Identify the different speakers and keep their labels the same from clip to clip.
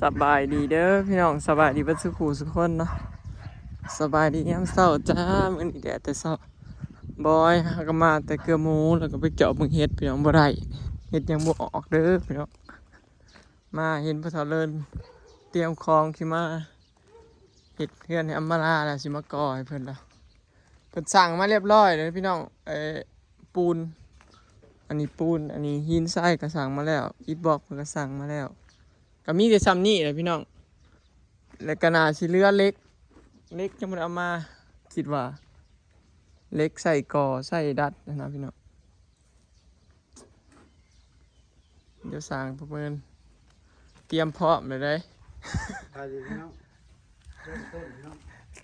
Speaker 1: สบายดีเด้อพี่น้องสบายดีเบัดสุขูสุกคนเนาะสบายดียามเช้าจ้ามื้อนี้แดดแต่เช้าบอยหาก็มาแต่เกลือหมูแล้วก็ไปเจาะเบิ่งเฮ็ดพี่น้องบ่ได้เฮ็ดยังบ่ออกเด้อพี่น้องมาเห็นพ่อเฒ่าเลินเตรียมของสิมาเฮ็ดเฮือนให้อำมาลาแล้วสิมาก่อให้เพิ่นแล้วเพิ่นสั่งมาเรียบร้อยเลยพี่น้องปูนอันนี้ปูนอันนี้หินทรายก็สั่งมาแล้วอิฐบล็อกเพิ่นก็สั่งมาแล้วก็มีแต่ซ้ำนี่แหละพี่น้องแล้วก็น่าสิเหลือเล็กจะมันเอามาคิดว่าเล็กใส่ก่อใส่ดัดนะพี่น้องเดี๋ยวสั่งประเมินเตรียมพร้อมเลยได้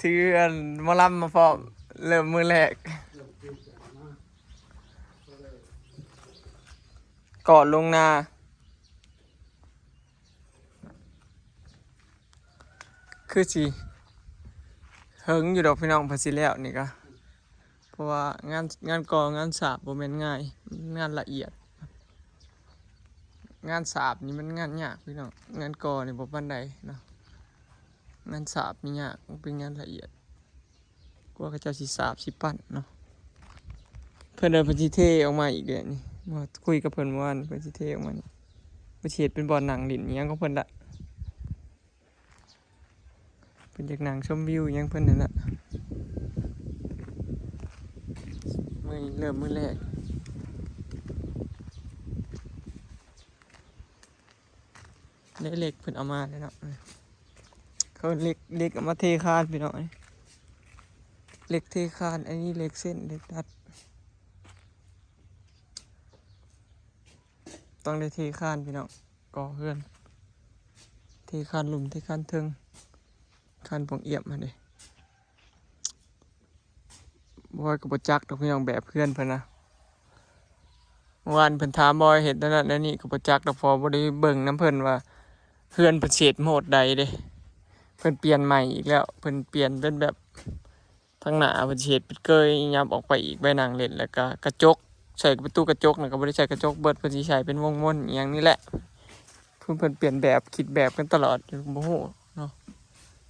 Speaker 1: ถืออันมอลำมาพร้อมเริ่มมือแรกก่อนลงนาคือสิเฮิงอยู่ดอกพี่น้องภาษีแล้วนี่ก็เพราะว่างานก่องานสาบบ่แม่นง่ายงานละเอียดงานสาบนี่มันงานยากพี่น้องงานก่อนี่บ่ปานใดเนาะงานสาบนี่ยากมันเป็นงานละเอียดกว่าเขาเจ้าสิสาบสิปั้นเนาะเพิ่นเดินเพิ่นสิเทออกมาอีกเด้อนี่มาคุยกับเพิ่นเมื่อวานเพิ่นสิเทออกมานี่เพิ่นสิเฮ็ดเป็นบ่อหนังดินอิหยังของเพิ่นละเพิ่นอยากนั่งชมวิวอิหยังเพิ่นนั่นน่ะเริ่มมื้อแรกเล็กเพิ่นเอามาเลยเนาะเขาเล็กเอามาเทคานพี่น้องเล็กเทคานอันนี้เล็กเส้นเล็กดัดต้องได้เทคานพี่น้องก่อเฮือนเทคานหลุมเทคานเทิงคานปองเอี่ยมมาเด้บอยกับบ่จักดอกพี่น้องแบบเพื่อนเพิ่นนะเมื่อวานเพิ่นถามบอยเห็นนั่นนั่นนี่กับบ่จักดอกพอบ่ได้เบิ่งน้ำเพิ่นว่าเพื่อนเพิ่นเศษโหมดใดเด้เพิ่นเปลี่ยนใหม่อีกแล้วเพิ่นเปลี่ยนเป็นแบบทางหน้าเพิ่นเศษเป็นเกยยับออกไปอีกใบหนังเล่นแล้วก็กระจกใส่ประตูกระจกน่ะก็บ่ได้ใส่กระจกเบิดเพิ่นสิใช้เป็นวงมนอีหยังนี่แหละเพิ่นเปลี่ยนแบบคิดแบบกันตลอดบ่ฮู้เนาะ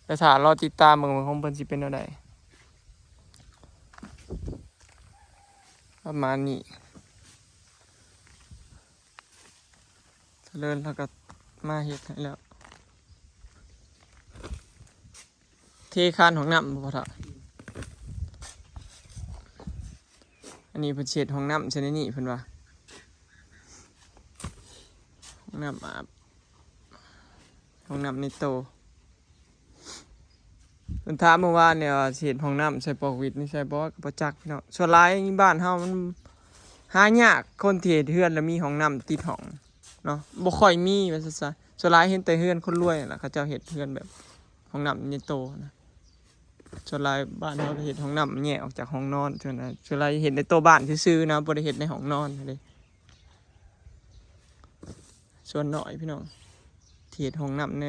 Speaker 1: แต่ถ้ารอติดตามเบิ่งของเพิ่นสิเป็นแนวใดประมาณนี้เลินแล้วก็มาเฮ็ดให้แล้วเทคานของน้ำบ่เท่าอันนี้เพิ่นเช็ดห้องน้ำใช่ไหมนี่เพิ่นว่าห้องน้ำอาบห้องน้ำในโตเพิ่นถามเมื่อวานเนี่ยว่าเช็ดห้องน้ำใส่ปอกวิดนี่ใส่บ่ก็บ่จักพี่น้องส่วนหลายบ้านเฮามันหายากคนที่เฮ็ดเฮือนแล้วมีห้องน้ำติดห้องเนาะบ่ค่อยมีว่าซั่นซะส่วนหลายเห็นแต่เฮือนคนรวยล่ะเขาเจ้าเฮ็ดเฮือนแบบห้องน้ำในโตนะส่วนหลายบ้านเฮาก็เฮ็ดห้องน้ำแยกออกจากห้องนอนส่วนหลายเฮ็ดในโตบ้านซื่อๆนะบ่ได้เฮ็ดในห้องนอนเด้ส่วนน้อยพี่น้องที่เฮ็ดห้องน้ำ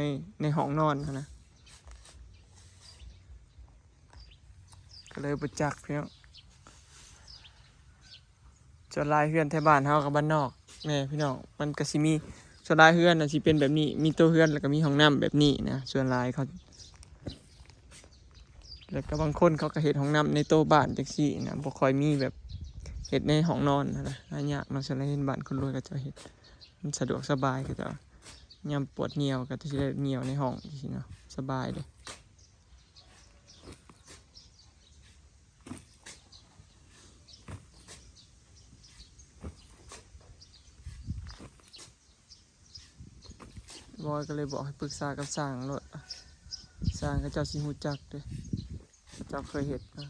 Speaker 1: ในห้องนอนนะก็เลยบ่จักพี่น้องส่วนหลายเฮือนแถวบ้านเฮากับบ้านนอกแม่พี่น้องมันก็สิมีส่วนหลายเฮือนน่ะสิเป็นแบบนี้มีตัวเฮือนแล้วก็มีห้องน้ำแบบนี้นะส่วนหลายเขาแล้วก็บางคนเขาก็เฮ็ดห้องน้ำในโต๊ะบ้านจังซี่นะบ่ค่อยมีแบบเฮ็ดในห้องนอนนะหายากเนาะส่วนหลายเห็นบ้านคนรวยก็จะเฮ็ดมันสะดวกสบายก็จะยามปวดเหนียวก็จะได้เหนียวในห้องจังซี่เนาะสบายเลยบอยก็เลยบอกให้ปรึกษากับสร้างโลดสร้างเขาเจ้าสิฮู้จักเด้เจ้าเคยเฮ็ดนะ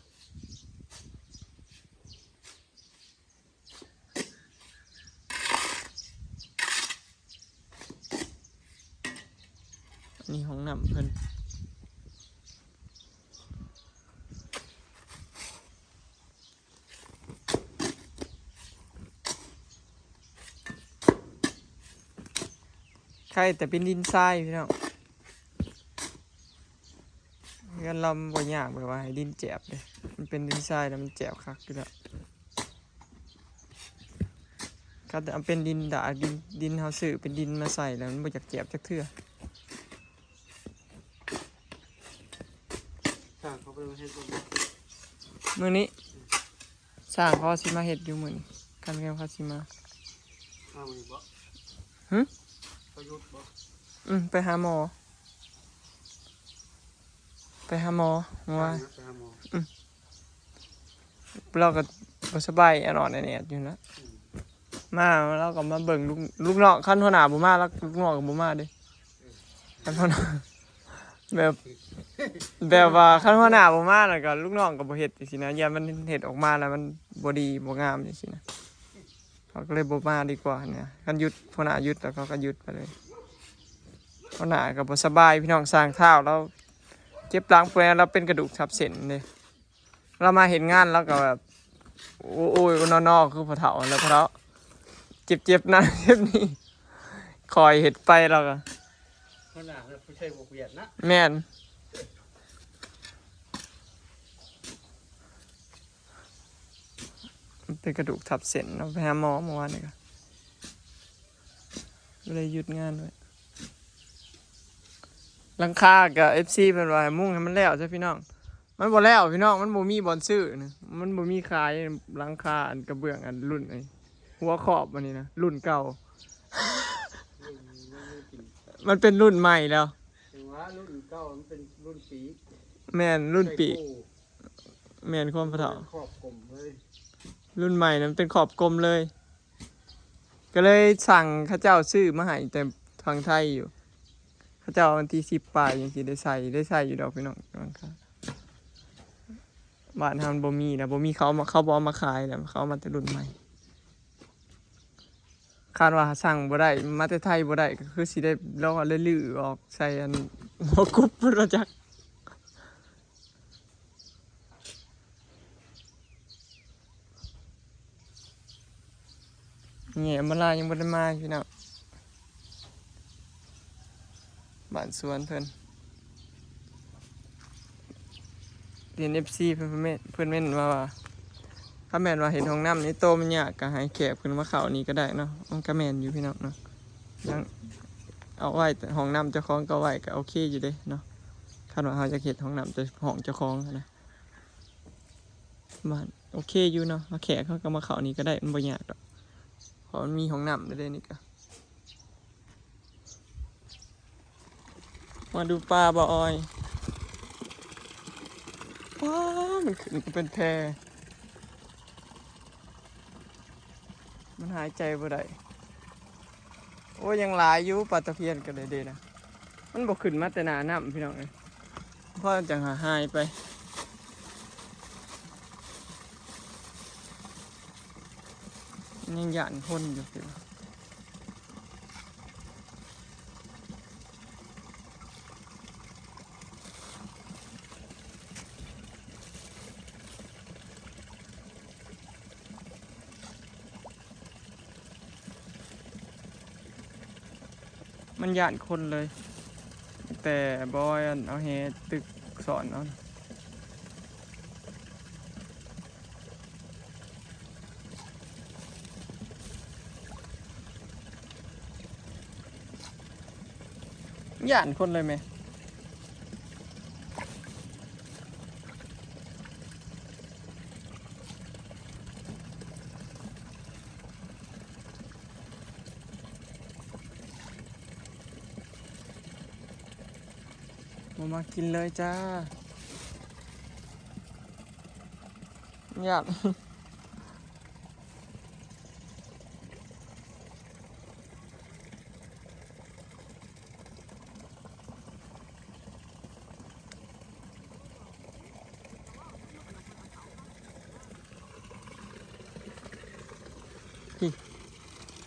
Speaker 1: นี่ห้องน้ำเพิ่นใครแต่เป็นดินทรายพี่น้องเงินลำบ่ยากแบบว่าให้ดินแจบเลยมันเป็นดินทรายแล้วมันแจบคักอยู่แล้วก็แต่เป็นดินด่าดินเฮาซื้อเป็นดินมาใส่แล้วมันบ่อยากแจบจักเทื่อ
Speaker 2: เฮ็ดบ่
Speaker 1: มื้อนี้สร้างเขาสิมาเฮ็ดอยู่มื้อนี้กันแกมเขาสิมา
Speaker 2: เอาอีกบ่
Speaker 1: หึ
Speaker 2: ประยุทธ์บ่
Speaker 1: ไปหาหมอเมื่อวาน
Speaker 2: ไปหาหมอ
Speaker 1: เราก็บ่สบายอันอ่อนแอดอยู่นะมาเราก็มาเบิ่งลูกน้องคันหัวหน้าบ่มาแล้วลูกน้องก็บ่มาเด้คันหัวหน้าแบบว่าคันหัวหน้าบ่มาแล้วก็ลูกน้องก็บ่เฮ็ดจังซี่นะอย่ามันเฮ็ดออกมาแล้วมันบ่ดีบ่งามจังซี่นะเขาก็เลยบ่มาดีกว่าเนี่ยคันหยุดหัวหน้าหยุดแล้วเขาก็หยุดไปเลยหัวหน้าก็บ่สบายพี่น้องสร้างเท้าแล้วเจ็บหลังป่วยเราเป็นกระดูกทับเส้นเด้เรามาเห็นงานแล้วก็แบบโอ้ยนอกคือพอเฒ่าแล้วพอเฒ่าเจ็บๆนะเจ็บนี่คอยเฮ็ดไปแล้วก็
Speaker 2: คนน่ะผู้ใช้บ่เวียดนะ
Speaker 1: แม่นเป็นกระดูกทับเส้นเราไปหาหมอเมื่อวานนี่ก็เลยหยุดงานด้วยหลังคากับ FC เพิ่นว่าให้มุ่งให้มันแล้วจ้ะพี่น้องมันบ่แล้วพี่น้องมันบ่มีบอนซื้อนะมันบ่มีขายหลังคาอันกระเบื้องอันรุ่นไอ้หัวขอบอันนี้นะรุ่นเก่า มันเป็นรุ่นใหม่แล้ว
Speaker 2: ถึงว่ารุ่นเก่ามันเป็นรุ่นปี
Speaker 1: แม่นรุ่นปีก
Speaker 2: ใส่กู้
Speaker 1: แม่นความพอเฒ่า
Speaker 2: ครอบกลมเลย
Speaker 1: รุ่นใหม่นั้นเป็นขอบกลมเลย ก็เลยสั่งข้าเจ้าซื้อมาให้แต่ทางไทยอยู่ข้าเจ้าวันที่10 ปลายยังสิได้ใส่อยู่ดอกพี่น้องบางครั้งบ้านเฮามันบ่มีนะบ่มีเขาบ่เอามาขายแล้วเขาเอามาแต่รุ่นใหม่คาดว่าสั่งบ่ได้มาแต่ไทยบ่ได้ก็คือสิได้ลอกลื้อๆออกใส่อันหัวกรุ๊ปพุ่นว่าจักแง่มาลายังบ่ได้มาพี่น้องบ้านสวนเพิ่นเรียน FC เพิ่นเม่นว่าถ้าแม่นว่าเห็นห้องน้ำนี่โตมันยากก็ให้แขกเพิ่นมาเข้านี่ก็ได้เนาะมันก็แม่นอยู่พี่น้องเนาะยังเอาไว้แต่ห้องน้ำเจ้าของก็ไว้ก็โอเคอยู่เด้เนาะคันว่าเฮาจะเฮ็ดห้องน้ำห้องเจ้าของนะบ้านโอเคอยู่เนาะแขกเขาก็มาเข้านี่ก็ได้มันบ่ยากดอกเพราะมันมีห้องน้ำเด้นี่ก็มาดูปลาบ่ออยว้ามันขึ้นก็เป็นแพมันหายใจบ่ได้โอ้ยังหลายอยู่ปลาตะเพียนกันเลยเด้นะมันบ่ขึ้นมาแต่หน้าน้ำพี่น้องเอ้ยเพราะจังหายไปยังหยานคนอยู่พี่มันหยานคนเลยแต่บอยอันเอาเฮตึกสอนเอาหยานคนเลยไหมมากินเลยจ้าหยาน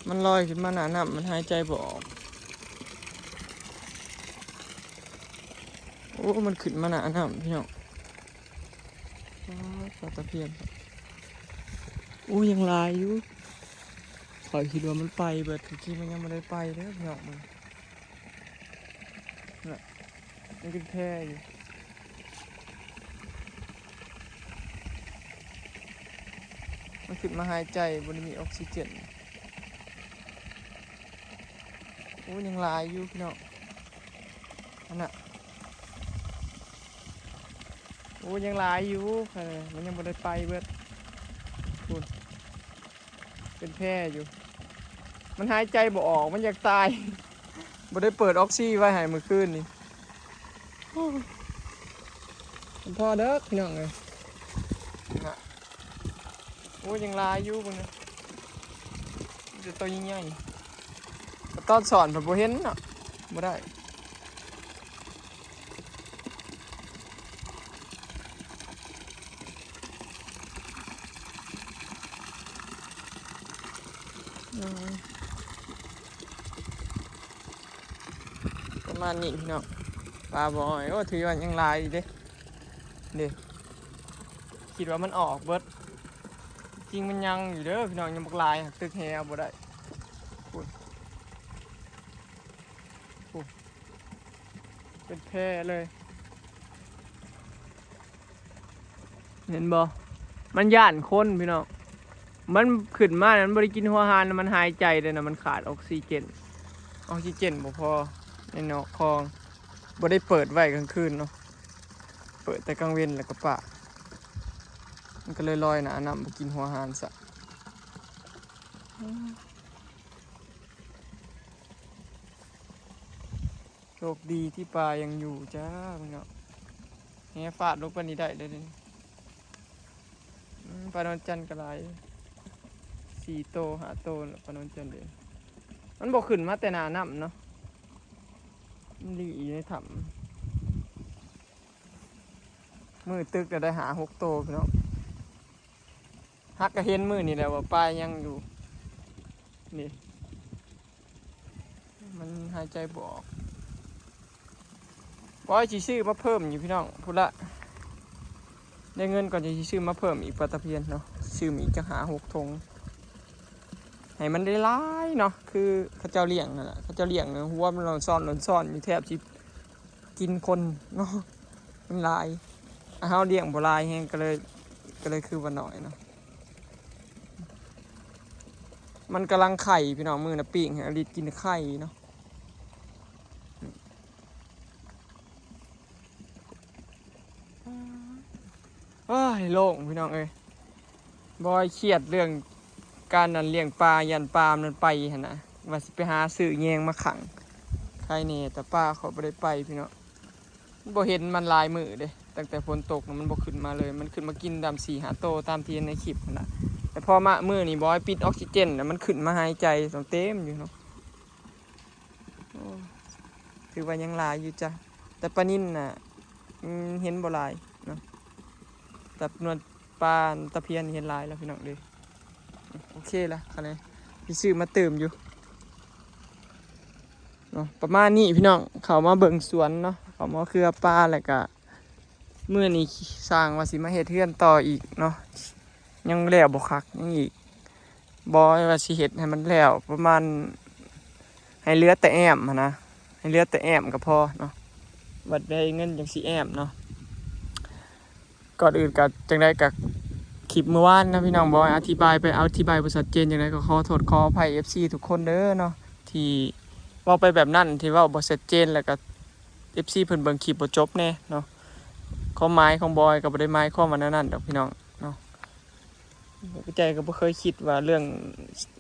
Speaker 1: มันลอยขึ้นมาหนาหนับมันหายใจบ่ออกโอ้มันขึ้นมาหนาหนับพี่น้องปลาตะเพียนโอ้ยังลายอยู่ขอยคิดว่ามันไปเบิดที่มันยังไม่ได้ไปเด้อพี่น้องมันน่ะมันเป็นแพร่อยู่มันขึ้นมาหายใจบนมีออกซิเจนโอ้ยังลายอยู่พี่น้องอันน่ะโอ้ อ้ยังหลายอยู่มันยังบ่ได้ไปเบิดพูดเป็นแพร่อยู่มันหายใจบ่ออกมันอยากตายบ่ได้เปิดออกซิไว้ให้มื้อคืนนี่พอเด้อพี่น้องเอ้ยน่ะโอ้ยังหลายอยู่พุ่นน่ะจะตัวใหญ่ๆตอนสอนผมบ่เห็นเนาะบ่ได้ประมาณนี้พี่น้องปลาบอยโอ้ถือว่ายังลายอยู่เด้คิดว่ามันออกเบิดจริงมันยังอยู่เด้อพี่น้องยังบักลายตึกแฮเอาบ่ได้พูดเป็นแพร่เลยเห็นบ่มันย่านคนพี่น้องมันขึ้นมานั้นบริกินหัวหานมันหายใจเลยนะมันขาดออกซิเจนบ่พอในเนาะคลองบ่ได้เปิดไว้กลางคืนเนาะเปิดแต่กลางเว้นแล้วก็ปะมันก็เลยลอยหนาน้ำบ่กินหัวหานซะโชคดีที่ปลายังอยู่จ้าพี่น้องแหฟาดลงไปนี่ได้เลยนี่ปลานนจันทร์ก็หลาย4 โต 5 โตแล้วปลานนจันทร์เด้มันบ่ขึ้นมาแต่หน้าน้ำเนาะมันหลีในถ้ำมือตึกก็ได้หา6 โตพี่น้องฮักก็เห็นมือนี่แหละว่าปลายังอยู่นี่มันหายใจบ่ออกบอยสิซื้อมาเพิ่มอยู่พี่น้องพูดละได้เงินก่อนจะซื้อมาเพิ่มอีกปลาตะเพียนเนาะซื้ออีกจะหา6 ธงให้มันได้หลายเนาะคือเขาเจ้าเลี้ยงนั่นแหละเขาเจ้าเลี้ยงเนาะหัวมันหล่นซ่อนอยู่แทบสิกินคนเนาะมันหลายเฮาเลี้ยงบ่หลายแฮงก็เลยคือว่าน้อยเนาะมันกำลังไข่พี่น้องมือนะปิ้งอลิดกินไข่เนาะโอ้ยโล่งพี่น้องเอ้ยบอยเครียดเรื่องการนั่นเลี้ยงปลายันปลามันไปหั่นนะว่าสิไปหาซื้อแยงมาขังใครนี่แต่ปลาเขาบ่ได้ไปพี่น้องบ่เห็นมันลายมือเด้ตั้งแต่ฝนตกมันบ่ขึ้นมาเลยมันขึ้นมากินดำ4 5 โตตามที่ในคลิปนั่นน่ะแต่พอมามือนี่บอยปิดออกซิเจนแล้วมันขึ้นมาหายใจสองเต็มอยู่เนาะถือว่ายังลายอยู่จ้ะแต่ปลานิ่นน่ะเห็นบ่ลายเนาะแต่นวลปลาตะเพียนเห็นลายแล้วพี่น้องเลยโอเคละคะแนนพี่ซื้อมาเติมอยู่เนาะประมาณนี้พี่น้องเขามาเบิ่งสวนเนาะเขามาเครือปลาแล้วก็เมื่อนี้สร้างว่าสิมาเฮ็ดเฮือนต่ออีกเนาะยังแล้วบ่คักยังอีกบ่ว่าสิเฮ็ดให้มันแล้วประมาณให้เหลือแต่แอมนะให้เหลือแต่แอมก็พอเนาะบัดได้เงินจังสิแอมเนาะก่อนอื่นก็จังได๋ก็คลิปเมื่อวานนะพี่น้องบอยอธิบายบ่ชัดเจนจังได๋ก็ขอโทษขออภัย FC ทุกคนเด้อเนาะที่เว้าไปแบบนั้นที่เว้าบ่ชัดเจนแล้วก็ FC เพิ่นเบิ่งคลิปบ่จบแน่เนาะความหมายของบอยก็บ่ได้หมายความว่านั้นดอกพี่น้องเนาะใจก็บ่เคยคิดว่าเรื่อง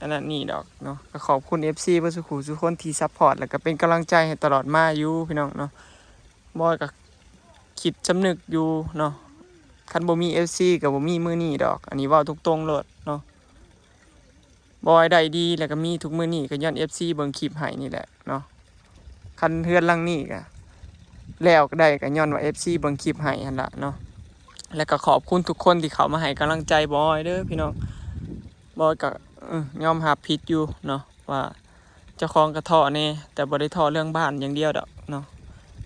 Speaker 1: อันนั้นนี่ดอกเนาะก็ขอบคุณ FC เพิ่นทุกคนที่ซัพพอร์ตแล้วก็เป็นกำลังใจให้ตลอดมาอยู่พี่น้องเนาะบอยก็คิดสำนึกอยู่เนาะคันบ่มี FC ก็บ่มีมื้อนี้ดอกอันนี้เว้าตรงๆโลดเนาะบอยได้ดีแล้วก็มีทุกมื้อนี้ก็ย้อน FC เบิ่งคลิปให้นี่แหละเนาะคันเฮือนหลังนี้ก็แล้วก็ได้ก็ย้อนว่า FC เบิ่งคลิปให้หั่นล่ะเนาะแล้วก็ขอบคุณทุกคนที่เข้ามาให้กำลังใจบอยเด้อพี่น้องบอยก็ยอมรับผิดอยู่เนาะว่าเจ้าของก็ท้อแน่แต่บ่ได้ท้อเรื่องบ้านอย่างเดียวดอกเนาะ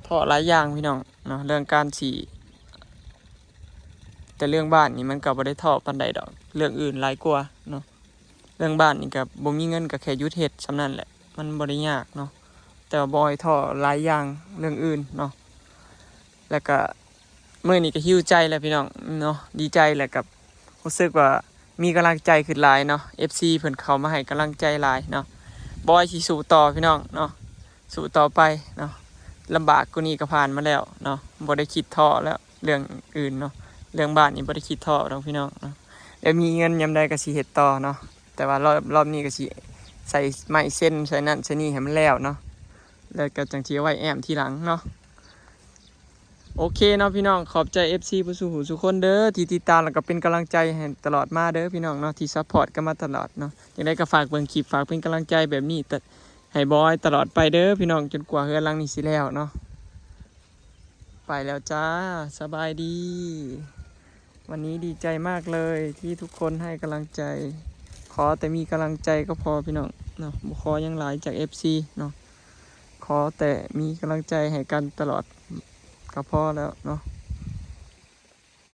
Speaker 1: ท้อหลายอย่างพี่น้องเนาะเรื่องการฉี่แต่เรื่องบ้านนี่มันก็บ่ได้ท้อปานใดดอกเรื่องอื่นหลายกว่าเนาะเรื่องบ้านนี่ก็บ่มีเงินก็แค่หยุดเฮ็ดส่ำนั้นแหละมันบ่ได้ยากเนาะแต่ว่าบอยท้อหลายอย่างเรื่องอื่นเนาะแล้วก็มื้อนี้ก็หิวใจแล้วพี่น้องเนาะดีใจแหละกับรู้สึกว่ามีกำลังใจขึ้นหลายเนาะ FC เพิ่นเข้ามาให้กำลังใจหลายเนาะบอยสิสู้ต่อพี่น้องเนาะสู้ต่อไปเนาะลำบากกว่านี้ก็ผ่านมาแล้วเนาะบ่ได้คิดท้อแล้ว เรื่องอื่นเนาะเรื่องบ้านนี่บ่ได้คิดท้อดอกพี่น้องเนาะเดี๋ยวมีเงินยามใดก็สิเฮ็ดต่อเนาะแต่ว่ารอบนี้ก็สิใส่ไม้เส้นใส่นั่นใส่นี่ให้มันแล้วเนาะแล้วก็จังสิเอาไว้แอมทีหลังเนาะโอเคเนาะพี่น้องขอบใจ FC ผู้สู้หูทุกคนเด้อที่ติดตามแล้วก็เป็นกำลังใจให้ตลอดมาเด้อพี่น้องเนาะที่ซัพพอร์ตกันมาตลอดเนาะยังไงก็ฝากเบิ่งคลิปฝากเป็นกำลังใจแบบนี้แต่ให้บอยตลอดไปเด้อพี่น้องจนกว่าเฮือนหลังนี้สิแล้วเนาะไปแล้วจ้าสบายดี วันนี้ดีใจมากเลยที่ทุกคนให้กำลังใจ ขอแต่มีกำลังใจก็พอพี่น้องเนาะบ่ขอหยังหลายจาก FC เนาะขอแต่มีกำลังใจให้กันตลอดก็พอแล้วเนาะ